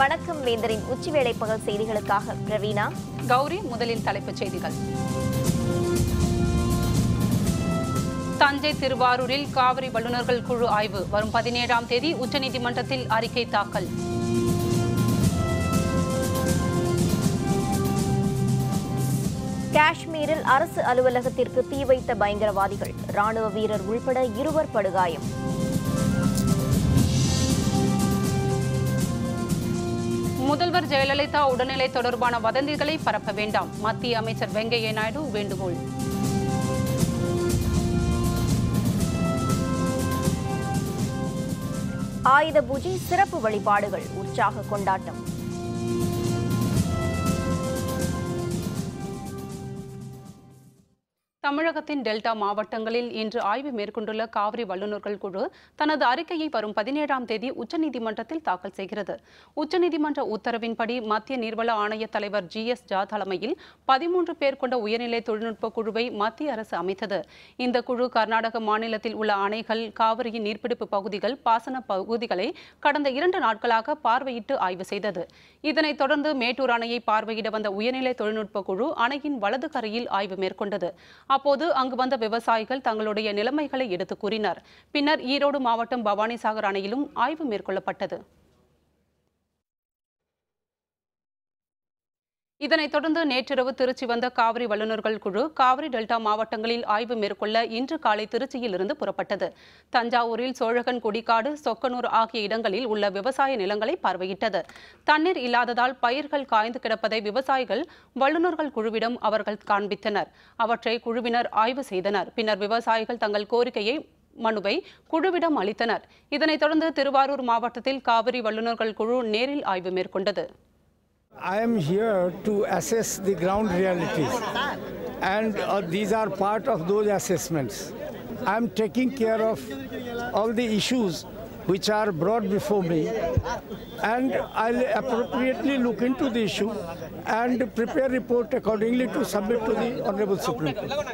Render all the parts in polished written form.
வணக்கம் வேந்தரின் உச்சிவேளை பகல் செய்திகளுக்காக பிரவீனா கௌரி. முதலில் தலைப்புச் செய்திகள். தஞ்சை திருவாரூரில் காவிரி வல்லுநர்கள் குழு ஆய்வு. வரும் 17ஆம் தேதி உச்சநீதிமன்றத்தில் அறிக்கை தாக்கல். காஷ்மீரில் அரசு அலுவலகத்திற்கு தீ வைத்த பயங்கரவாதிகள். ராணுவ வீரர் உள்பட 2 படுகாயம். முதல்வர் ஜெயலலிதா உடல்நிலை தொடர்பான வதந்திகளை பரப்ப வேண்டாம். மத்திய அமைச்சர் வெங்கையா நாயுடு வேண்டுகோள். ஆயுத பூஜை சிறப்பு வழிபாடுகள், உற்சாக கொண்டாட்டம். தமிழகத்தின் டெல்டா மாவட்டங்களில் இன்று ஆய்வு மேற்கொண்டுள்ள காவிரி வல்லுநர்கள் குழு தனது அறிக்கையை வரும் 17ஆம் தேதி உச்சநீதிமன்றத்தில் தாக்கல் செய்கிறது. உச்சநீதிமன்ற உத்தரவின்படி மத்திய நீர்வள ஆணைய தலைவர் GS ஜா தலைமையில் 13 பேர் கொண்ட உயர்நிலை தொழில்நுட்ப குழுவை மத்திய அரசு அமைத்தது. இந்த குழு கர்நாடக மாநிலத்தில் உள்ள அணைகள், காவிரியின் நீர்பிடிப்பு பகுதிகள், பாசன பகுதிகளை கடந்த 2 நாட்களாக பார்வையிட்டு ஆய்வு செய்தது. இதனைத் தொடர்ந்து மேட்டூர் அணையை பார்வையிட வந்த உயர்நிலை தொழில்நுட்ப குழு அணையின் வலது கரையில் ஆய்வு மேற்கொண்டது. அப்போது அங்கு வந்த விவசாயிகள் தங்களுடைய நிலைமைகளை எடுத்துக் கூறினர். பின்னர் ஈரோடு மாவட்டம் பவானிசாகர் அணையிலும் ஆய்வு மேற்கொள்ளப்பட்டது. இதனைத் தொடர்ந்து நேற்றிரவு திருச்சி வந்த காவிரி வல்லுநர்கள் குழு காவிரி டெல்டா மாவட்டங்களில் ஆய்வு மேற்கொள்ள இன்று காலை திருச்சியில் இருந்து புறப்பட்டது. தஞ்சாவூரில் சோழகன் குடிக்காடு, சொக்கனூர் ஆகிய இடங்களில் உள்ள விவசாய நிலங்களை பார்வையிட்டது. தண்ணீர் இல்லாததால் பயிர்கள் காய்ந்து கிடப்பதை விவசாயிகள் வல்லுநர்கள் குழுவிடம் அவர்கள் காண்பித்தனர். அவற்றை குழுவினர் ஆய்வு செய்தனர். பின்னர் விவசாயிகள் தங்கள் கோரிக்கையை மனுவை குழுவிடம் அளித்தனர். இதனைத் தொடர்ந்து திருவாரூர் மாவட்டத்தில் காவிரி வல்லுநர்கள் குழு நேரில் ஆய்வு மேற்கொண்டது. I am here to assess the ground realities, and these are part of those assessments. I am taking care of all the issues which are brought before me, and I'll appropriately look into the issue and prepare report accordingly to submit to the Honorable Supreme Court.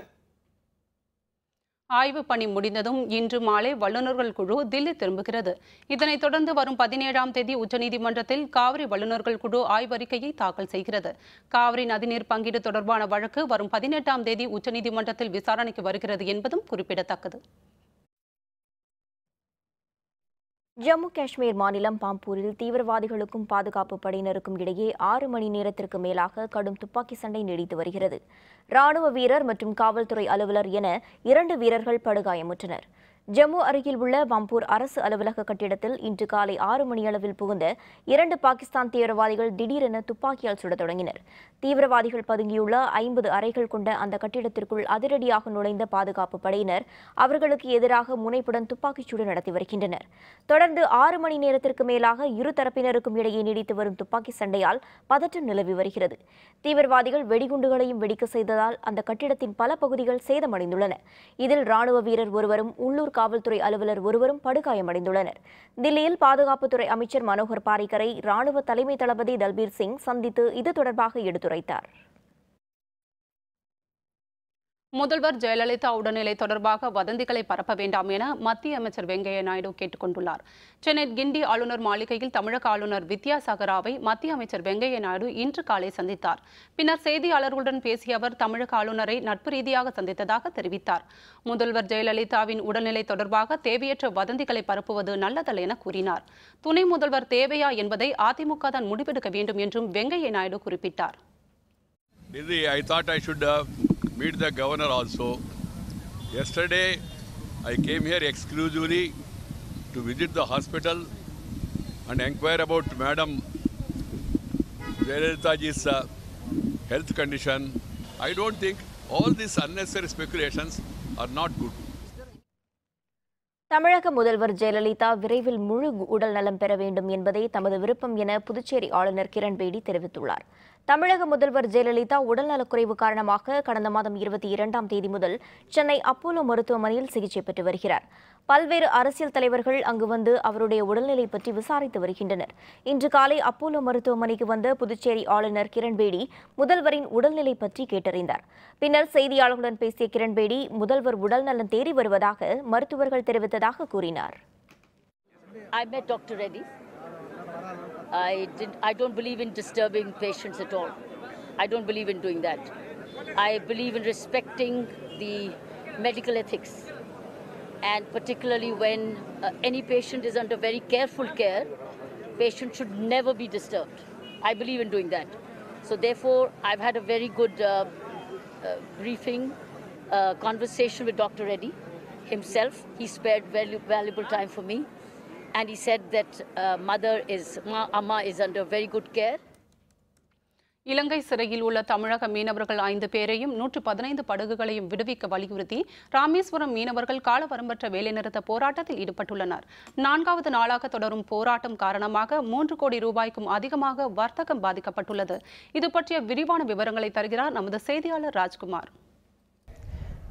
ஆய்வு பணி முடிந்ததும் இன்று மாலை வல்லுநர்கள் குழு தில்லி திரும்புகிறது. இதனைத் தொடர்ந்து வரும் 17ஆம் தேதி உச்சநீதிமன்றத்தில் காவிரி வல்லுநர்கள் குழு ஆய்வறிக்கையை தாக்கல் செய்கிறது. காவிரி நதிநீர் பங்கீடு தொடர்பான வழக்கு வரும் 18ஆம் தேதி உச்சநீதிமன்றத்தில் விசாரணைக்கு வருகிறது என்பதும் குறிப்பிடத்தக்கது. ஜம்மு காஷ்மீர் மாநிலம் பாம்பூரில் தீவிரவாதிகளுக்கும் பாதுகாப்பு படையினருக்கும் இடையே 6 மணி நேரத்திற்கு மேலாக கடும் துப்பாக்கி சண்டை நீடித்து வருகிறது. ராணுவ வீரர் மற்றும் காவல்துறை அலுவலர் என 2 வீரர்கள் படுகாயமுற்றனர். ஜம்மு அருகில் உள்ள பாம்பூர் அரசு அலுவலக கட்டிடத்தில் இன்று காலை 6 மணியளவில் புகுந்த 2 பாகிஸ்தான் தீவிரவாதிகள் திடீரென துப்பாக்கியால் சுடத் தொடங்கினர். தீவிரவாதிகள் பதுங்கியுள்ள 50 அறைகள் கொண்ட அந்த கட்டிடத்திற்குள் அதிரடியாக நுழைந்த பாதுகாப்பு படையினர் அவர்களுக்கு எதிராக முனைப்புடன் துப்பாக்கிச்சூடு நடத்தி வருகின்றனர். தொடர்ந்து 6 மணி நேரத்திற்கு மேலாக இரு தரப்பினருக்கும் இடையே நீடித்து வரும் துப்பாக்கி சண்டையால் பதற்றம் நிலவி வருகிறது. தீவிரவாதிகள் வெடிகுண்டுகளையும் வெடிக்க செய்ததால் அந்த கட்டிடத்தின் பல பகுதிகள் சேதமடைந்துள்ளன. இதில் ராணுவ வீரர் ஒருவரும் உள்ளூர் காவல்துறை அலுவலர் ஒருவரும் படுகாயமடைந்துள்ளனர். தில்லியில் பாதுகாப்புத்துறை அமைச்சர் மனோகர் பாரிக்கரை ராணுவ தலைமை தளபதி தல்பீர் சிங் சந்தித்து இது தொடர்பாக எடுத்துரைத்தார். முதல்வர் ஜெயலலிதா உடல்நிலை தொடர்பாக வதந்திகளை பரப்ப வேண்டாம் என மத்திய அமைச்சர் வெங்கையா நாயுடு கேட்டுக் கொண்டுள்ளார். சென்னை கிண்டி ஆளுநர் மாளிகையில் தமிழக ஆளுநர் வித்யாசாகராவை மத்திய அமைச்சர் வெங்கையா நாயுடு இன்று காலை சந்தித்தார். பின்னர் செய்தியாளர்களுடன் பேசிய அவர் தமிழக ஆளுநரை நட்பு ரீதியாக சந்தித்ததாக தெரிவித்தார். முதல்வர் ஜெயலலிதாவின் உடல்நிலை தொடர்பாக தேவையற்ற வதந்திகளை பரப்புவது நல்லதல்ல என கூறினார். துணை முதல்வர் தேவையா என்பதை அதிமுக தான் முடிவெடுக்க வேண்டும் என்றும் வெங்கையா நாயுடு குறிப்பிட்டார். Meet the governor also. Yesterday I came here exclusively to visit the hospital and inquire about Madam Jayalalithaji's health condition. I don't think all these unnecessary speculations are not good. தமிழக முதல்வர் ஜெயலலிதா விரைவில் முழு உடல் நலம் பெற வேண்டும் என்பதே தமது விருப்பம் என புதுச்சேரி ஆளுநர் கிரண்பேடி தெரிவித்துள்ளார். தமிழக முதல்வர் ஜெயலலிதா உடல்நலக்குறைவு காரணமாக கடந்த மாதம் 22ஆம் தேதி முதல் சென்னை அப்போலோ மருத்துவமனையில் சிகிச்சை பெற்று வருகிறார். பல்வேறு அரசியல் தலைவர்கள் அங்கு வந்து அவருடைய உடல்நிலை பற்றி விசாரித்து வருகின்றனர். இன்று காலை அப்போலோ மருத்துவமனைக்கு வந்த புதுச்சேரி ஆளுநர் கிரண்பேடி முதல்வரின் உடல்நிலை பற்றி கேட்டறிந்தார். பின்னர் செய்தியாளர்களுடன் பேசிய கிரண்பேடி முதல்வர் உடல்நலம் தேறி வருவதாக மருத்துவர்கள் தெரிவித்ததாக கூறினார். I met Dr. Reddy I don't believe in disturbing patients at all. I don't believe in doing that. I believe in respecting the medical ethics, and particularly when any patient is under very careful care, patient should never be disturbed. I believe in doing that. So therefore, I've had a very good briefing, conversation with Dr. Reddy himself. He spared valuable time for me, and he said that Amma is under very good care. இலங்கை சிறையில் உள்ள தமிழக மீனவர்கள் 5 பேரையும் 115 படகுகளையும் விடுவிக்க வலியுறுத்தி ராமேஸ்வரம் மீனவர்கள் காலவரம்பற்ற வேலைநிறுத்த போராட்டத்தில் ஈடுபட்டுள்ளனர். 4வது நாளாக தொடரும் போராட்டம் காரணமாக 3 கோடி ரூபாய்க்கும் அதிகமாக வர்த்தகம் பாதிக்கப்பட்டுள்ளது. இது பற்றிய விரிவான விவரங்களை தருகிறார் நமது செய்தியாளர் ராஜ்குமார்.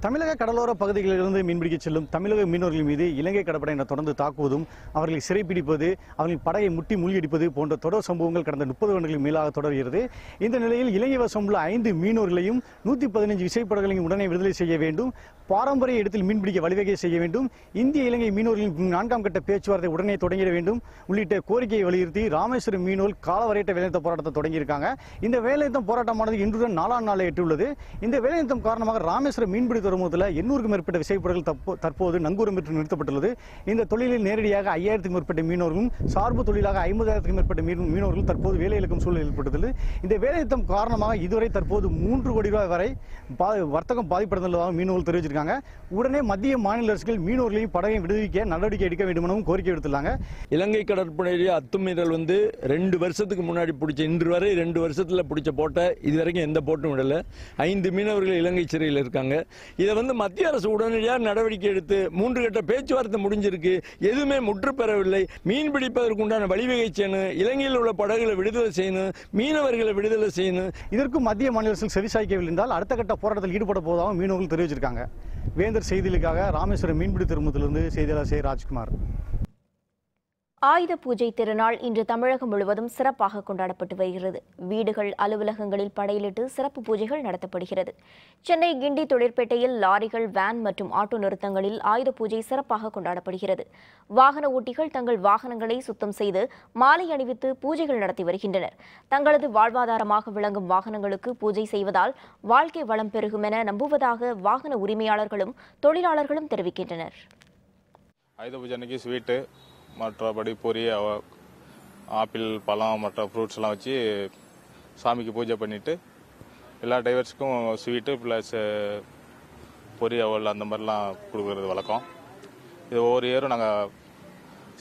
தமிழக கடலோர பகுதிகளிலிருந்து மீன்பிடிக்க செல்லும் தமிழக மீனவர்கள் மீது இலங்கை கடற்படையினர் தொடர்ந்து தாக்குவதும் அவர்களை சிறைப்பிடிப்பது, அவர்களின் படகை முட்டி மூழ்கடிப்பது போன்ற தொடர் சம்பவங்கள் கடந்த 30 வருடங்களுக்கு மேலாக தொடர்கிறது. இந்த நிலையில் இலங்கை வசம் உள்ள 5 மீனவர்களையும் 115 விசைப்படகுகளையும் உடனே விடுதலை செய்ய வேண்டும், பாரம்பரிய இடத்தில் மீன்பிடிக்க வழிவகை செய்ய வேண்டும், இந்திய இலங்கை மீனவர்களின் 4ஆம் கட்ட பேச்சுவார்த்தை உடனே தொடங்கிட வேண்டும் உள்ளிட்ட கோரிக்கையை வலியுறுத்தி ராமேஸ்வரம் மீனவர்கள் காலவரையற்ற வேலைநிறுத்த போராட்டத்தை தொடங்கியிருக்காங்க. இந்த வேலைநிறுத்தம் போராட்டமானது இன்றுடன் 4ஆம் நாளை எட்டியுள்ளது. இந்த வேலைநிறுத்தம் காரணமாக ராமேஸ்வரம் மீன்பிடி துறைமுகத்தில் 800க்கும் மேற்பட்ட விசைப்படகுகள் தற்போது நங்கூரம் பெற்று நிறுத்தப்பட்டுள்ளது. இந்த தொழிலில் நேரடியாக 5000க்கும் மேற்பட்ட மீனவர்களும் சார்பு தொழிலாக 50,000க்கும் மேற்பட்ட மீனவர்கள் தற்போது வேலை இழக்கும் சூழல் ஏற்பட்டுள்ளது. இந்த வேலைநிறுத்தம் காரணமாக இதுவரை தற்போது 3 கோடி ரூபாய் வரை வர்த்தகம் பாதிப்படைந்துள்ளதாக மீனவர்கள் தெரிவிச்சிருக்காங்க. உடனே மத்திய மாநில அரசுகள் மீனவர்களையும் படகையும் விடுவிக்க நடவடிக்கை எடுக்க வேண்டும் எனவும் கோரிக்கை விடுத்துள்ளாங்க. இலங்கை கடற்படையிலேயே அத்துமீறல் 2 வருஷத்துக்கு முன்னாடி பிடிச்ச, இன்று வரை 2 வருஷத்துல பிடிச்ச போட்டை இதுவரைக்கும் எந்த போட்டும் விடல. 5 மீனவர்கள் இலங்கை சிறையில் இருக்காங்க. இதை மத்திய அரசு உடனடியாக நடவடிக்கை எடுத்து 3 கட்ட பேச்சுவார்த்தை முடிஞ்சிருக்கு, எதுவுமே முற்று பெறவில்லை. மீன் பிடிப்பதற்கு உண்டான வழிவகை செய்யணும், இலங்கையில் உள்ள படகுகளை விடுதலை செய்யணும், மீனவர்களை விடுதலை செய்யணும். இதற்கும் மத்திய மாநில அரசு செவிசாய்க்கவில்லை என்றால் அடுத்த கட்ட போராட்டத்தில் ஈடுபட போவதாகவும் மீனவர்கள் தெரிவிச்சிருக்காங்க. வேந்தர் செய்திகளுக்காக ராமேஸ்வரம் மீன்பிடி துறைமுகத்திலிருந்து செய்தியாளர் ராஜ்குமார். ஆயுத பூஜை திருநாள் இன்று தமிழகம் முழுவதும் சிறப்பாக கொண்டாடப்பட்டு வருகிறது. வீடுகள், அலுவலகங்களில் படையிலிட்டு சிறப்பு பூஜைகள் நடத்தப்படுகிறது. சென்னை கிண்டி தொழிற்பேட்டையில் லாரிகள், வேன் மற்றும் ஆட்டோ நிறுத்தங்களில் ஆயுத பூஜை சிறப்பாக கொண்டாடப்படுகிறது. வாகன ஓட்டிகள் தங்கள் வாகனங்களை சுத்தம் செய்து மாலை அணிவித்து பூஜைகள் நடத்தி வருகின்றனர். தங்களது வாழ்வாதாரமாக விளங்கும் வாகனங்களுக்கு பூஜை செய்வதால் வாழ்க்கை வளம் பெருகும் என நம்புவதாக வாகன உரிமையாளர்களும் தொழிலாளர்களும் தெரிவிக்கின்றனர். ஆயுத பூஜை அன்னைக்கு ஸ்வீட்டு, மற்றபடி பொரி, ஆப்பிள், பழம், மற்ற ஃப்ரூட்ஸ் எல்லாம் வச்சு சாமிக்கு பூஜை பண்ணிட்டு எல்லா டிரைவர்ஸுக்கும் ஸ்வீட்டு ப்ளஸ் பொரி, அவல் அந்த மாதிரிலாம் கொடுக்கறது வழக்கம். இது ஒவ்வொரு இயரும் நாங்கள்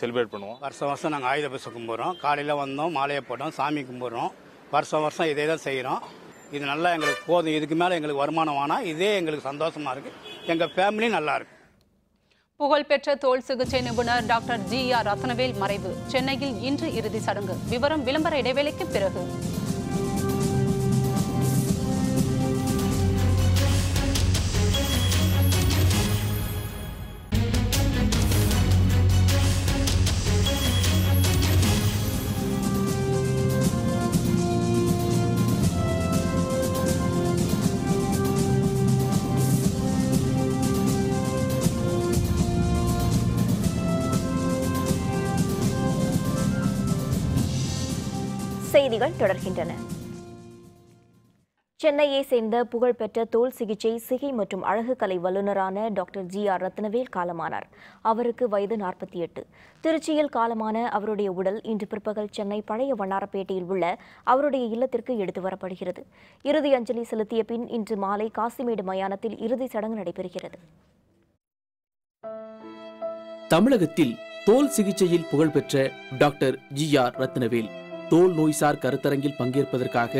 செலிப்ரேட் பண்ணுவோம். வருஷம் நாங்கள் ஆயுத பூஜை கும்பிட்றோம். காலையில் வந்தோம், மாலையை போட்டோம், சாமி கும்பிட்றோம். வருஷம் இதே தான் செய்கிறோம். இது நல்லா எங்களுக்கு போதும். இதுக்கு மேலே எங்களுக்கு வருமானம் ஆனால் இதே எங்களுக்கு சந்தோஷமாக இருக்குது. எங்கள் ஃபேமிலியும் நல்லா இருக்கு. புகழ்பெற்ற தோல் சிகிச்சை நிபுணர் டாக்டர் GR ரத்னவேல் மறைவு. சென்னையில் இன்று இறுதி சடங்கு. விவரம் விளம்பர இடைவேளைக்கு பிறகு. செய்திகள் தொடர்கின்றன. சென்னையை சேர்ந்த புகழ்பெற்ற தோல் சிகை மற்றும் அழகு கலை வல்லுநரான டாக்டர் GR ரத்னவேல் காலமானார். அவருக்கு வயது 48. திருச்சியில் காலமான அவருடைய உடல் இன்று பிற்பகல் சென்னை பழைய வண்ணாரப்பேட்டையில் உள்ள அவருடைய இல்லத்திற்கு எடுத்து வரப்படுகிறது. இறுதி அஞ்சலி செலுத்திய பின் இன்று மாலை காசிமேடு மயானத்தில் இறுதி சடங்கு நடைபெறுகிறது. தமிழகத்தில் தோல் சிகிச்சையில் புகழ்பெற்ற டாக்டர் GR ரத்னவேல் தோல் நோய்சார் கருத்தரங்கில் பங்கேற்பதற்காக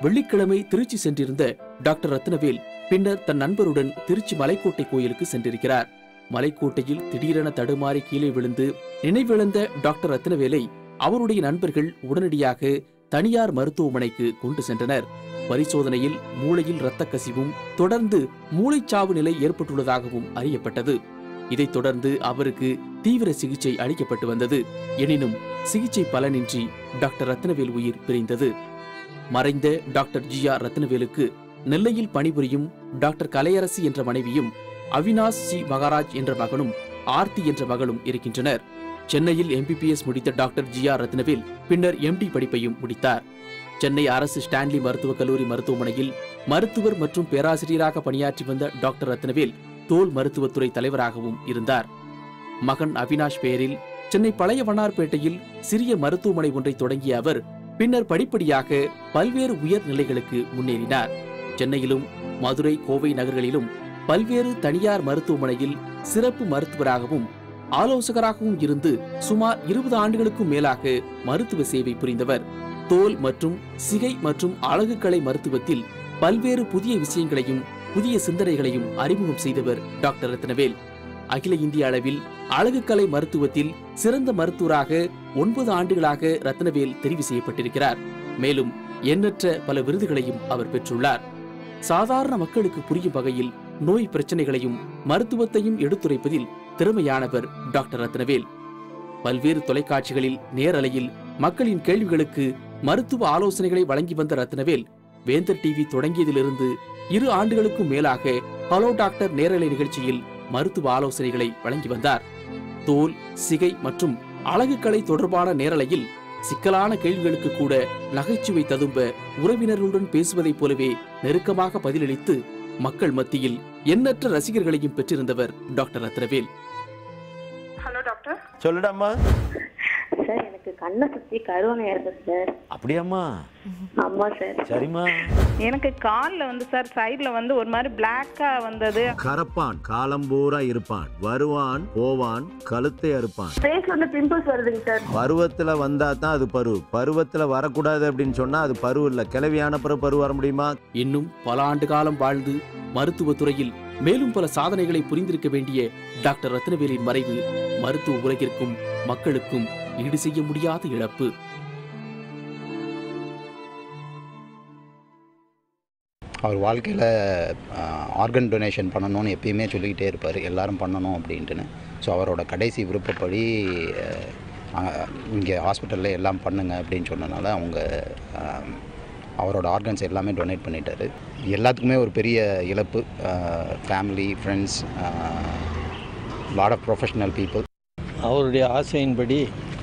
வெள்ளிக்கிழமை திருச்சி சென்றிருந்த டாக்டர் ரத்னவேல் பின்னர் தன் நண்பருடன் திருச்சி மலைக்கோட்டை கோயிலுக்கு சென்றிருக்கிறார். மலைக்கோட்டையில் திடீரென தடுமாறி கீழே விழுந்து நினைவிழந்த டாக்டர் ரத்னவேலை அவருடைய நண்பர்கள் உடனடியாக தனியார் மருத்துவமனைக்கு கொண்டு சென்றனர். பரிசோதனையில் மூளையில் இரத்த கசிவும் தொடர்ந்து மூளைச்சாவு நிலை ஏற்பட்டுள்ளதாகவும் அறியப்பட்டது. இதைத் தொடர்ந்து அவருக்கு தீவிர சிகிச்சை அளிக்கப்பட்டு வந்தது. எனினும் சிகிச்சை பலனின்றி டாக்டர் ரத்னவேல் உயிர் பிரிந்தது. மறைந்த டாக்டர் GR ரத்னவேலுக்கு நெல்லையில் பணிபுரியும் டாக்டர் கலையரசி என்ற மனைவியும், அவினாஷ் சி மகாராஜ் என்ற மகனும், ஆர்த்தி என்ற மகளும் இருக்கின்றனர். சென்னையில் MBBS முடித்த டாக்டர் GR ரத்னவேல் பின்னர் MD படிப்பையும் முடித்தார். சென்னை அரசு ஸ்டான்லி மருத்துவக் கல்லூரி மருத்துவமனையில் மருத்துவர் மற்றும் பேராசிரியராக பணியாற்றி வந்த டாக்டர் ரத்னவேல் தோல் மருத்துவத்துறை தலைவராகவும் இருந்தார். மகன் அவினாஷ் பெயரில் சென்னை பழைய வண்ணார்பேட்டையில் சிறிய மருத்துவமனை ஒன்றை தொடங்கிய அவர் பின்னர் படிப்படியாக பல்வேறு உயர்நிலைகளுக்கு முன்னேறினார். சென்னையிலும் மதுரை, கோவை நகர்களிலும் பல்வேறு தனியார் மருத்துவமனையில் சிறப்பு மருத்துவராகவும் ஆலோசகராகவும் இருந்து சுமார் 20 ஆண்டுகளுக்கும் மேலாக மருத்துவ சேவை புரிந்தவர். தோல் மற்றும் சிகை மற்றும் அழகுக்கலை மருத்துவத்தில் பல்வேறு புதிய விஷயங்களையும் புதிய சிந்தனைகளையும் அறிமுகம் செய்தவர் டாக்டர் ரத்னவேல். அகில இந்திய அளவில் அழகுக்கலை மருத்துவத்தில் சிறந்த மருத்துவராக 9 ஆண்டுகளாக ரத்னவேல் தெரிவு செய்யப்பட்டிருக்கிறார். மேலும் எண்ணற்ற பல விருதுகளையும் அவர் பெற்றுள்ளார். சாதாரண மக்களுக்கு புரியும் வகையில் நோய் பிரச்சனைகளையும் மருத்துவத்தையும் எடுத்துரைப்பதில் திறமையானவர் டாக்டர் ரத்னவேல். பல்வேறு தொலைக்காட்சிகளில் நேரலையில் மக்களின் கேள்விகளுக்கு மருத்துவ ஆலோசனைகளை வழங்கி வந்த ரத்னவேல் வேந்தர் டிவி தொடங்கியதிலிருந்து 2 ஆண்டுகளுக்கும் மேலாக ஹலோ டாக்டர் நேரலை நிகழ்ச்சியில் மருத்துவ ஆலோசனைகளை வழங்கி வந்தார். தோல், சிகை மற்றும் அழகுக்கலை தொடர்பான நேரலையில் சிக்கலான கேள்விகளுக்கு கூட நகைச்சுவை ததும்ப உறவினர்களுடன் பேசுவதைப் போலவே நெருக்கமாக பதிலளித்து மக்கள் மத்தியில் எண்ணற்ற ரசிகர்களையும் பெற்றிருந்தவர் டாக்டர் ரத்னவேல். Hello doctor. சொல்லுடாம்மா. சார் எனக்கு கண்ணை சுற்றி கருவனை இருக்கு சார். அப்படியாம்மா? ஆமா சார். சரிம்மா. எனக்கு காலில் சார் சைடில் ஒரு மாதிரி பிளாக்கா வந்தது. கரப்பான் காலம்பூரா இருப்பான், வருவான் போவான், கழுத்தை அறுப்பான். ஃபேஸ் பிம்பிள்ஸ் வருதுங்க சார். பருவத்துல வந்தா தான் அது பருவ, பருவத்துல வரக்கூடாது அப்படின்னு சொன்னா அது பருவ இல்ல. கிளவியான பிறகு பருவ வர முடியுமா? இன்னும் பல ஆண்டு காலம் வாழ்ந்து மருத்துவத்துறையில் மேலும் பல சாதனைகளை புரிந்திருக்க வேண்டிய டாக்டர் ரத்னவேலின் மறைவு மருத்துவ உலகிற்கும் மக்களுக்கும் ஈடு செய்ய முடியாத இழப்பு. அவர் வாழ்க்கையில் ஆர்கன் டொனேஷன் பண்ணணும்னு எப்பயுமே சொல்லிக்கிட்டே இருப்பார், எல்லாரும் பண்ணணும் அப்படின்ட்டுன்னு. ஸோ அவரோட கடைசி விருப்பப்படி இங்கே ஹாஸ்பிட்டலில் எல்லாம் பண்ணுங்க அப்படின்னு சொன்னனால அவங்க அவரோட ஆர்கன்ஸ் எல்லாமே டொனேட் பண்ணிட்டார். எல்லாத்துக்குமே ஒரு பெரிய இழப்பு. Family, friends, lot of professional people. அவருடைய ஆசையின்படி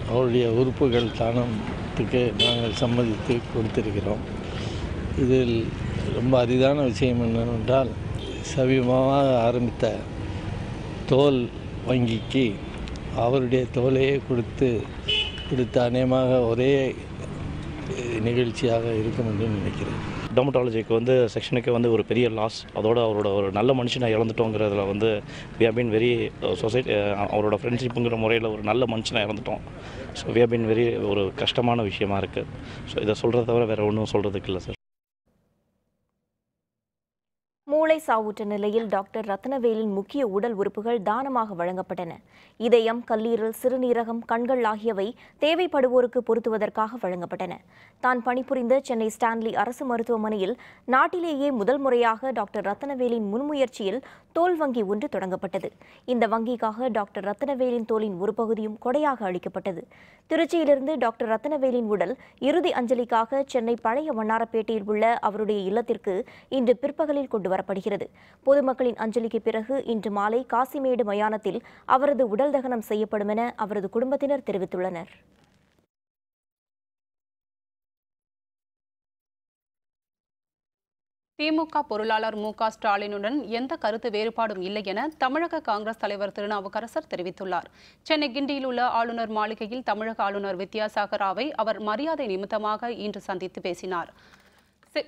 அவருடைய உறுப்புகள் தானத்துக்கு நாங்கள் சம்மதித்து கொடுத்திருக்கிறோம். இதில் ரொம்ப அரிதான விஷயம் என்னவென்றால் சமீபமாக ஆரம்பித்த தோல் வங்கிக்கு அவருடைய தோலையே கொடுத்து அநேகமாக ஒரே நிகழ்ச்சியாக இருக்கும் என்று நினைக்கிறேன். டெர்மட்டாலஜிக்கு செக்ஷனுக்கு ஒரு பெரிய லாஸ். அதோட அவரோட ஒரு நல்ல மனுஷனை இழந்துட்டோங்கிறதுல we have been very society, அவரோட ஃப்ரெண்ட்ஷிப்புங்கிற முறையில் ஒரு நல்ல மனுஷனை இழந்துட்டோம். So we have been very ஒரு கஷ்டமான விஷயமா இருக்குது. ஸோ இதை சொல்கிறத தவிர வேறு ஒன்றும் சொல்கிறதுக்கு இல்லை சார். மூளை சாவுற்ற நிலையில் டாக்டர் ரத்னவேலின் முக்கிய உடல் உறுப்புகள் தானமாக வழங்கப்பட்டன. இதயம், கல்லீரல், சிறுநீரகம், கண்கள் ஆகியவை தேவைப்படுவோருக்கு பொருத்துவதற்காக வழங்கப்பட்டன. தான் பணிபுரிந்த சென்னை ஸ்டான்லி அரசு மருத்துவமனையில் நாட்டிலேயே முதல் முறையாக டாக்டர் ரத்னவேலின் முன்முயற்சியில் தோல் வங்கி ஒன்று தொடங்கப்பட்டது. இந்த வங்கிக்காக டாக்டர் ரத்னவேலின் தோலின் ஒரு பகுதியும் கொடையாக அளிக்கப்பட்டது. திருச்சியிலிருந்து டாக்டர் ரத்னவேலின் உடல் இறுதி அஞ்சலிக்காக சென்னை பழைய வண்ணாரப்பேட்டையில் உள்ள அவருடைய இல்லத்திற்கு இன்று பிற்பகலில் கொண்டு வரப்படுகிறது. பொதுமக்களின் அஞ்சலிக்கு பிறகு இன்று மாலை காசிமேடு மயானத்தில் அவரது உடல் தகனம் செய்யப்படும் என அவரது குடும்பத்தினர் தெரிவித்துள்ளனர். திமுக பொருளாளர் மு.க. ஸ்டாலினுடன் எந்த கருத்து வேறுபாடும் இல்லை என தமிழக காங்கிரஸ் தலைவர் திருநாவுக்கரசர் தெரிவித்துள்ளார். சென்னை கிண்டியில் உள்ள ஆளுநர் மாளிகையில் தமிழக ஆளுநர் வித்யாசாகர் ராவை அவர் மரியாதை நிமித்தமாக இன்று சந்தித்து பேசினார்.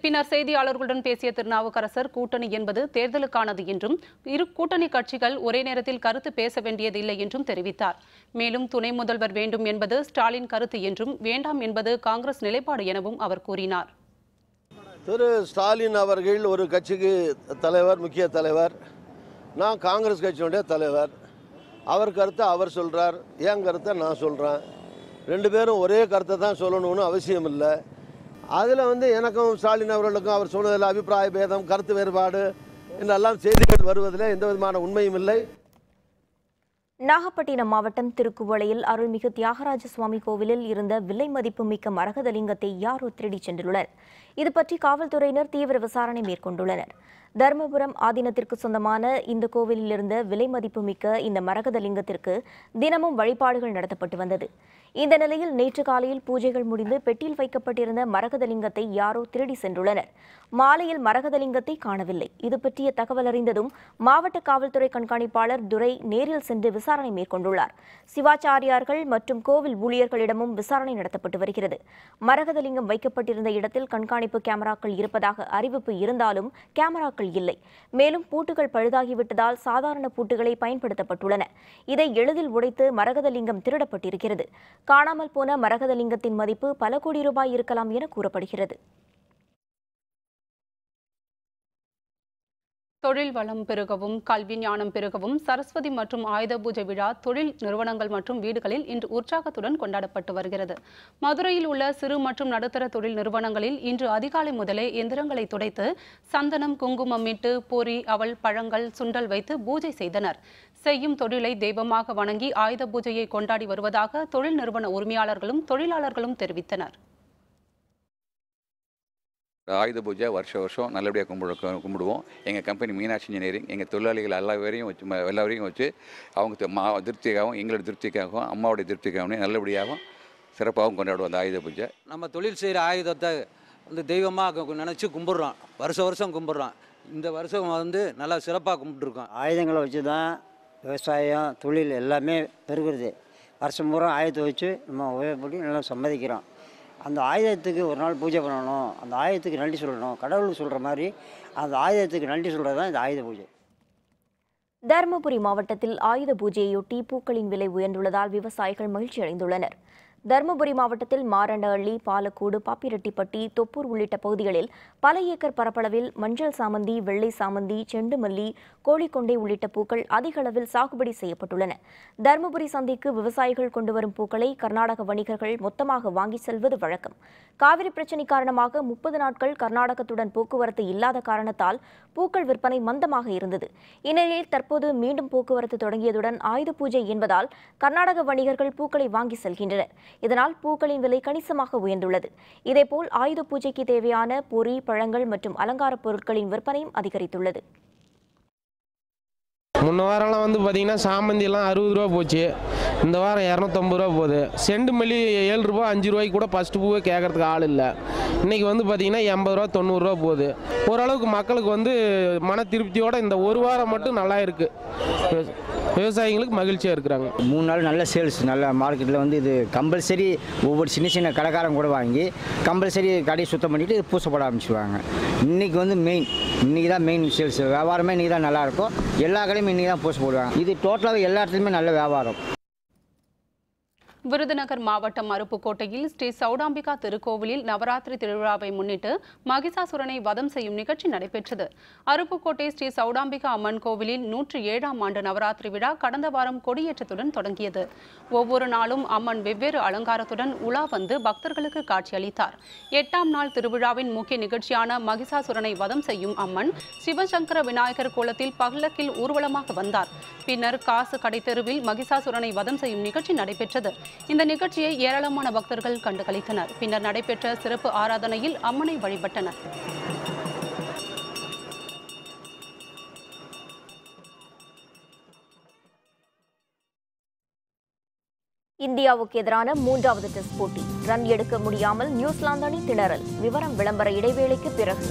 பின்னர் செய்தியாளர்களுடன் பேசிய திருநாவுக்கரசர், கூட்டணி என்பது தேர்தலுக்கானது என்றும் இரு கூட்டணி கட்சிகள் ஒரே நேரத்தில் கருத்து பேச வேண்டியதில்லை என்றும் தெரிவித்தார். மேலும் துணை முதல்வர் வேண்டும் என்பது ஸ்டாலின் கருத்து என்றும் வேண்டாம் என்பது காங்கிரஸ் நிலைப்பாடு எனவும் அவர் கூறினார். திரு ஸ்டாலின் அவர்கள் ஒரு கட்சிக்கு தலைவர், முக்கிய தலைவர். நான் காங்கிரஸ் கட்சியினுடைய தலைவர். அவர் கருத்தை அவர் சொல்கிறார், என் கருத்தை நான் சொல்கிறேன். 2 பேரும் ஒரே கருத்தை தான் சொல்லணும்னு அவசியம் இல்லை. அதில் எனக்கும் ஸ்டாலின் அவர்களுக்கும் அவர் சொன்னதில் அபிப்பிராய பேதம், கருத்து வேறுபாடு என்றெல்லாம் செய்திகள் வருவதில் எந்த விதமான உண்மையும் இல்லை. நாகப்பட்டினம் மாவட்டம் திருக்குவளையில் அருள்மிகு தியாகராஜ சுவாமி கோவிலில் இருந்த விலை மதிப்பு மிக்க மரகதலிங்கத்தை யாரோ திருடிச் சென்றுள்ளனர். இதுபற்றி காவல்துறையினர் தீவிர விசாரணை மேற்கொண்டுள்ளனர். தர்மபுரம் ஆதீனத்திற்கு சொந்தமான இந்த கோவிலில் இருந்த விலை மதிப்புமிக்க இந்த மரகத லிங்கத்திற்கு தினமும் வழிபாடுகள் நடத்தப்பட்டு வந்தது. இந்த நிலையில் நேற்று காலையில் பூஜைகள் முடிந்து பெட்டியில் வைக்கப்பட்டிருந்த மரகத லிங்கத்தை யாரோ திருடி சென்றுள்ளனர். மாலையில் மரகத லிங்கத்தை காணவில்லை. இது பற்றிய தகவல் அறிந்ததும் மாவட்ட காவல்துறை கண்காணிப்பாளர் துரை நேரில் சென்று விசாரணை மேற்கொண்டுள்ளார். சிவாச்சாரியார்கள் மற்றும் கோவில் ஊழியர்களிடமும் விசாரணை நடத்தப்பட்டு வருகிறது. மரகத லிங்கம் வைக்கப்பட்டிருந்த இடத்தில் கண்காணிப்பு கேமராக்கள் இருப்பதாக அறிவிப்பு இருந்தாலும் கேமராக்கள் இல்லை. மேலும் பூட்டுகள் பழுதாகிவிட்டதால் சாதாரண பூட்டுகளை பயன்படுத்தப்பட்டுள்ளன. இதை எளிதில் உடைத்து மரகத லிங்கம் திருடப்பட்டிருக்கிறது. காணாமல் போன மரகத லிங்கத்தின் மதிப்பு பல கோடி ரூபாய் இருக்கலாம் என கூறப்படுகிறது. தொழில் வளம் பெருகவும் கல்வி ஞானம் பெருகவும் சரஸ்வதி மற்றும் ஆயுத பூஜை விழா தொழில் நிறுவனங்கள் மற்றும் வீடுகளில் இன்று உற்சாகத்துடன் கொண்டாடப்பட்டு வருகிறது. மதுரையில் உள்ள சிறு மற்றும் நடுத்தர தொழில் நிறுவனங்களில் இன்று அதிகாலை முதலே எந்திரங்களை துடைத்து சந்தனம், குங்குமம் இட்டு பொறி, அவல், பழங்கள், சுண்டல் வைத்து பூஜை செய்தனர். செய்யும் தொழிலை தெய்வமாக வணங்கி ஆயுத பூஜையை கொண்டாடி வருவதாக தொழில் நிறுவன உரிமையாளர்களும் தொழிலாளர்களும் தெரிவித்தனர். ஆயுத பூஜை வருஷம் நல்லபடியாக கும்பிடுவோம். எங்கள் கம்பெனி மீனாட்சி இன்ஜினியரிங் எங்கள் தொழிலாளிகள் எல்லாரையும் வச்சு அவங்க திருப்திக்காகவும் எங்களோட திருப்திக்காகவும் அம்மாவுடைய திருப்திக்காகவும் நல்லபடியாகவும் சிறப்பாகவும் கொண்டாடுவோம் அந்த ஆயுத பூஜை. நம்ம தொழில் செய்கிற ஆயுதத்தை வந்து தெய்வமாக நினச்சி கும்பிட்றோம். வருஷம் கும்பிட்றோம். இந்த வருஷம் வந்து நல்லா சிறப்பாக கும்பிட்டுருக்கோம். ஆயுதங்களை வச்சு தான் விவசாயம் தொழில் எல்லாமே பெருகிறது. வருஷம் பூரா ஆயுதத்தை வச்சு நம்ம உபயோகப்படி நல்லா சம்மதிக்கிறோம். அந்த ஆயுதத்துக்கு ஒரு நாள் பூஜை பண்ணணும், அந்த ஆயுதத்துக்கு நன்றி சொல்லணும். கடவுளுக்கு சொல்கிற மாதிரி அந்த ஆயுதத்துக்கு நன்றி சொல்கிறது தான் இந்த ஆயுத பூஜை. தருமபுரி மாவட்டத்தில் ஆயுத பூஜையொட்டி பூக்களின் விலை உயர்ந்துள்ளதால் விவசாயிகள் மகிழ்ச்சி அடைந்துள்ளனர். தருமபுரி மாவட்டத்தில் மாரண்டஹள்ளி, பாலக்கோடு, பாப்பிரெட்டிப்பட்டி, தொப்பூர் உள்ளிட்ட பகுதிகளில் பல ஏக்கர் பரப்பளவில் மஞ்சள் சாமந்தி, வெள்ளை சாமந்தி, செண்டுமல்லி, கோழிக்கொண்டை உள்ளிட்ட பூக்கள் அதிக அளவில் சாகுபடி செய்யப்பட்டுள்ளன. தருமபுரி சந்தைக்கு விவசாயிகள் கொண்டு வரும் பூக்களை கர்நாடக வணிகர்கள் மொத்தமாக வாங்கி செல்வது வழக்கம். காவிரி பிரச்சினை காரணமாக 30 நாட்கள் கர்நாடகத்துடன் போக்குவரத்து இல்லாத காரணத்தால் பூக்கள் விற்பனை மந்தமாக இருந்தது. இந்நிலையில் தற்போது மீண்டும் போக்குவரத்து தொடங்கியதுடன் ஆயுத பூஜை என்பதால் கர்நாடக வணிகர்கள் பூக்களை வாங்கி செல்கின்றனர். இதனால் பூக்களின் விலை கணிசமாக உயர்ந்துள்ளது. இதேபோல் ஆயுத பூஜைக்கு தேவையான பொறி, பழங்கள் மற்றும் அலங்கார பொருட்களின் விற்பனையும் அதிகரித்துள்ளது. முன்ன வாரம்லாம் வந்து பார்த்தீங்கன்னா சாமந்தியெல்லாம் 60 ரூபா போச்சு. இந்த வாரம் 250 ரூபா போகுது. செண்டு மல்லி 7 ரூபா 5 ரூபாய்க்கு கூட ஃபஸ்ட்டு பூவே கேட்கறதுக்கு ஆள் இல்லை. இன்றைக்கி வந்து பார்த்தீங்கன்னா 80 ரூபா 90 ரூபா போகுது. ஓரளவுக்கு மக்களுக்கு வந்து மன திருப்தியோடு இந்த ஒரு வாரம் மட்டும் நல்லா இருக்குது. விவசாயிகளுக்கு மகிழ்ச்சியாக இருக்கிறாங்க. 3 நாள் நல்ல சேல்ஸ், நல்ல மார்க்கெட்டில் வந்து இது கம்பல்சரி ஒவ்வொரு சின்ன கடைக்காரங்க கூட வாங்கி கம்பல்சரி கடையை சுத்தம் பண்ணிவிட்டு பூசப்பட ஆரம்பிச்சுடுவாங்க. இன்றைக்கி வந்து இன்றைக்கி தான் மெயின் சேல்ஸ். வியாபாரமே இன்றைக்கி தான் நல்லாயிருக்கும். எல்லா கடையும் இன்றைக்கி தான் பூச போடுவாங்க. இது டோட்டலாக எல்லா இடத்துலையுமே நல்ல வியாபாரம். விருதுநகர் மாவட்டம் அருப்புக்கோட்டையில் ஸ்ரீ சௌடாம்பிகா திருக்கோவிலில் நவராத்திரி திருவிழாவை முன்னிட்டு மகிஷாசுரனை வதம் செய்யும் நிகழ்ச்சி நடைபெற்றது. அருப்புக்கோட்டை ஸ்ரீ சௌடாம்பிகா அம்மன் கோவிலில் 107ஆம் ஆண்டு நவராத்திரி விழா கடந்த வாரம் கொடியேற்றத்துடன் தொடங்கியது. ஒவ்வொரு நாளும் அம்மன் வெவ்வேறு அலங்காரத்துடன் உலா வந்து பக்தர்களுக்கு காட்சியளித்தார். 8ஆம் நாள் திருவிழாவின் முக்கிய நிகழ்ச்சியான மகிஷாசுரனை வதம் செய்யும் அம்மன் சிவசங்கர விநாயகர் கோலத்தில் பல்லக்கில் ஊர்வலமாக வந்தார். பின்னர் காசு கடை தெருவில் மகிஷாசுரனை வதம் செய்யும் நிகழ்ச்சி நடைபெற்றது. இந்த நிகழ்ச்சியை ஏராளமான பக்தர்கள் கண்டுகளித்தனர். பின்னர் நடைபெற்ற சிறப்பு ஆராதனையில் அம்மனை வழிபட்டனர். இந்தியாவுக்கு எதிரான 3வது டெஸ்ட் போட்டி. ரன் எடுக்க முடியாமல் நியூசிலாந்து அணி திணறல். விவரம் விளம்பர இடைவேளைக்கு பிறகு.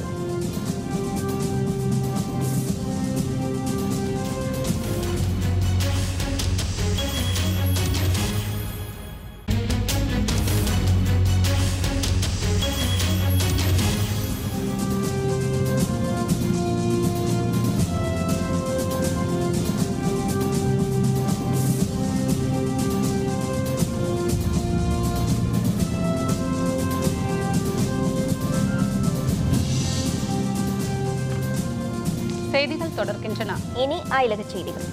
செய்திகள் தொடர்கின்றன. இனி அயலக செய்திகள்.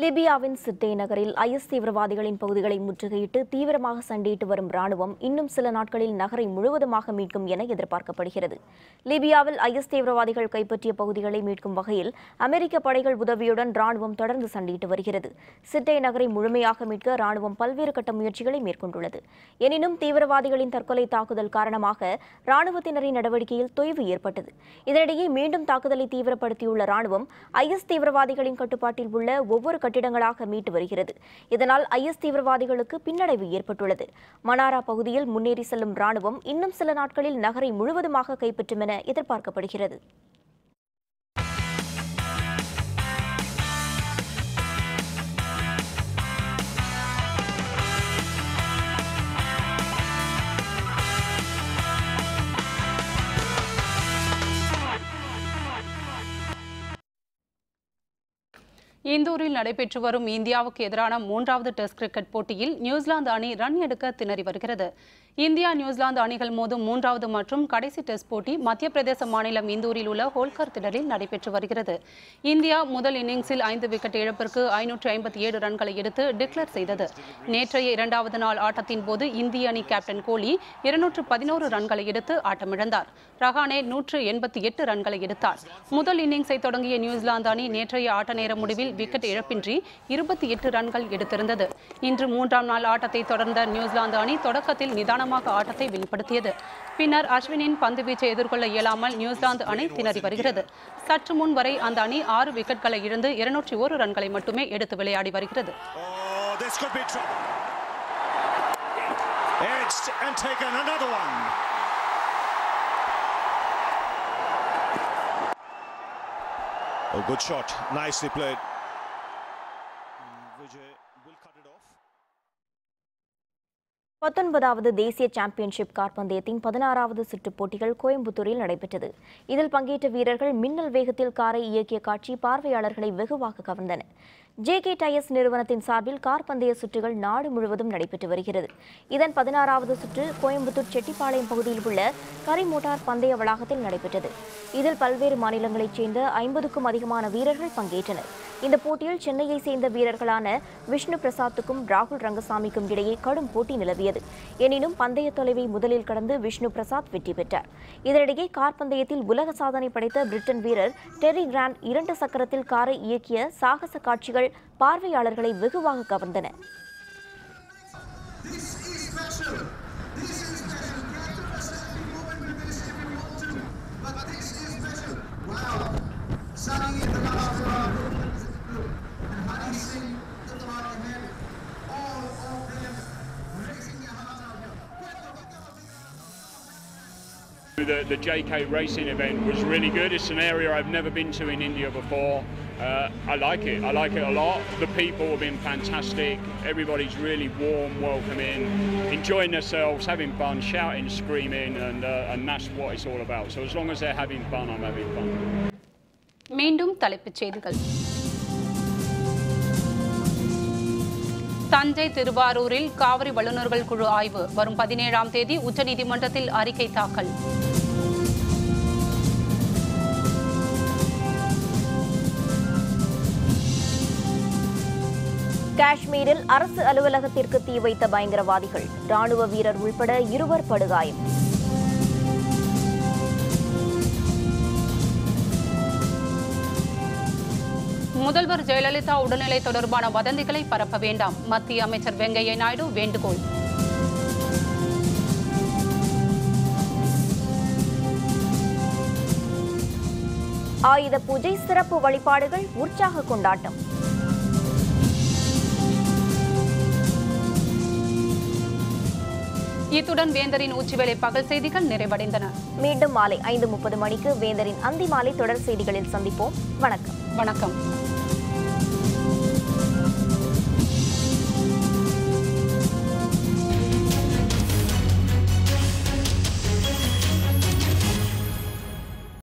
லிபியாவின் சிட்டே நகரில் ஐஎஸ் தீவிரவாதிகளின் பகுதிகளை முற்றுகையிட்டு தீவிரமாக சண்டையிட்டு வரும் ராணுவம் இன்னும் சில நாட்களில் நகரை முழுவதுமாக மீட்கும் என எதிர்பார்க்கப்படுகிறது. லிபியாவில் ஐஎஸ் தீவிரவாதிகள் கைப்பற்றிய பகுதிகளை மீட்கும் வகையில் அமெரிக்க படைகள் உதவியுடன் ராணுவம் தொடர்ந்து சண்டையிட்டு வருகிறது. சிட்டே நகரை முழுமையாக மீட்க ராணுவம் பல்வேறு கட்ட முயற்சிகளை மேற்கொண்டுள்ளது. எனினும் தீவிரவாதிகளின் தற்கொலை தாக்குதல் காரணமாக ராணுவத்தினரின் நடவடிக்கையில் தொய்வு ஏற்பட்டது. இதனிடையே மீண்டும் தாக்குதலை தீவிரப்படுத்தியுள்ள ராணுவம் ஐஎஸ் தீவிரவாதிகளின் கட்டுப்பாட்டில் உள்ள ஒவ்வொரு கட்டிடங்களாக மீட்டு வருகிறது. இதனால் ஐஎஸ் தீவிரவாதிகளுக்கு பின்னடைவு ஏற்பட்டுள்ளது. மனாரா பகுதியில் முன்னேறி செல்லும் ராணுவம் இன்னும் சில நாட்களில் நகரை முழுவதுமாக கைப்பற்றும் என எதிர்பார்க்கப்படுகிறது. இந்தூரில் நடைபெற்று வரும் இந்தியாவுக்கு எதிரான 3வது டெஸ்ட் கிரிக்கெட் போட்டியில் நியூசிலாந்து அணி ரன் எடுக்க திணறி வருகிறது. இந்தியா நியூசிலாந்து அணிகள் மோதும் 3வது மற்றும் கடைசி டெஸ்ட் போட்டி மத்திய பிரதேச மாநிலம் இந்தூரில் உள்ள ஹோல்கர் திடலில் நடைபெற்று வருகிறது. இந்தியா முதல் இன்னிங்ஸில் 5 விக்கெட் இழப்பிற்கு 557 ரன்களை எடுத்து டிக்ளேர் செய்தது. நேற்றைய 2வது நாள் ஆட்டத்தின் போது இந்திய அணி கேப்டன் கோலி 211 ரன்களை எடுத்து ஆட்டமிழந்தார். ரஹானே 188 ரன்களை எடுத்தார். முதல் இன்னிங்ஸை தொடங்கிய நியூசிலாந்து அணி நேற்றைய ஆட்ட நேர முடிவில் விக்கெட் இழப்பின்றி 28 ரன்கள் எடுத்திருந்தது. இன்று 3ஆம் நாள் ஆட்டத்தை தொடர்ந்த நியூசிலாந்து அணி தொடக்கத்தில் நிதானமாக ஆட்டத்தை வெளிப்படுத்தியது. பின்னர் அஸ்வினின் பந்து வீச்சை எதிர்கொள்ள இயலாமல் நியூசிலாந்து அணி திணறி வருகிறது. சற்று முன் வரை அந்த அணி 6 விக்கெட்களை இழந்து 201 ரன்களை மட்டுமே எடுத்து விளையாடி வருகிறது. Oh, good shot. Nicely played. Vijay will cut it off. 19வது தேசிய சாம்பியன்ஷிப் காற்பந்தயத்தின் 16வது சுற்று போட்டிகள் கோயம்புத்தூரில் நடைபெற்றது. இதில் பங்கேற்ற வீரர்கள் மின்னல் வேகத்தில் காரை இயக்கிய காட்சி பார்வையாளர்களை வெகுவாக கவர்ந்தன. JK டயர்ஸ் நிறுவனத்தின் சார்பில் காற்பந்தய சுற்றுகள் நாடு முழுவதும் நடைபெற்று வருகிறது. இதன் 16வது சுற்று கோயம்புத்தூர் செட்டிப்பாளையம் பகுதியில் உள்ள கரி மோட்டார் பந்தய வளாகத்தில் நடைபெற்றது. இதில் பல்வேறு மாநிலங்களைச் சேர்ந்த 50க்கும் அதிகமான வீரர்கள் பங்கேற்றனர். இந்த போட்டியில் சென்னையை சேர்ந்த வீரர்களான விஷ்ணு பிரசாத்துக்கும் ராகுல் ரங்கசாமிக்கும் இடையே கடும் போட்டி நிலவியது. எனினும் பந்தய தொலைவை முதலில் கடந்து விஷ்ணு பிரசாத் வெற்றி பெற்றார். இதனிடையே காற்பந்தயத்தில் உலக சாதனை படைத்த பிரிட்டன் வீரர் டெரி கிராண்ட் 2 சக்கரத்தில் காரை இயக்கிய சாகச காட்சிகள் பார்வையாளர்களை வெகுவாக கவர்ந்தன. The JK racing event was really good. It's an area I've never been to in India before. I like it. I like it a lot. The people have been fantastic. Everybody's really warm, welcoming, enjoying themselves, having fun, shouting, screaming, and that's what it's all about. So as long as they're having fun, I'm having fun. மீண்டும் தலைப்புச் செய்திகள். தஞ்சை திருவாரூரில் காவிரி வல்லுநர்கள் குழு ஆய்வு. வரும் 17ஆம் தேதி உச்சநீதிமன்றத்தில் அறிக்கை தாக்கல். காஷ்மீரில் அரசு அலுவலகத்திற்கு தீ வைத்த பயங்கரவாதிகள். ராணுவ வீரர் உள்பட 2 படுகாயம். முதல்வர் ஜெயலலிதா உடல்நிலை தொடர்பான வதந்திகளை பரப்ப வேண்டாம். மத்திய அமைச்சர் வெங்கையா நாயுடு வேண்டுகோள். ஆயுத பூஜை சிறப்பு வழிபாடுகள் உற்சாக கொண்டாட்டம். இத்துடன் வேந்தரின் உச்சிவேளை பகல் செய்திகள் நிறைவடைந்தன. மீண்டும் மாலை 5:30 மணிக்கு வேந்தரின் அந்தி மாலை தொடர் செய்திகளில் சந்திப்போம். வணக்கம். வணக்கம்.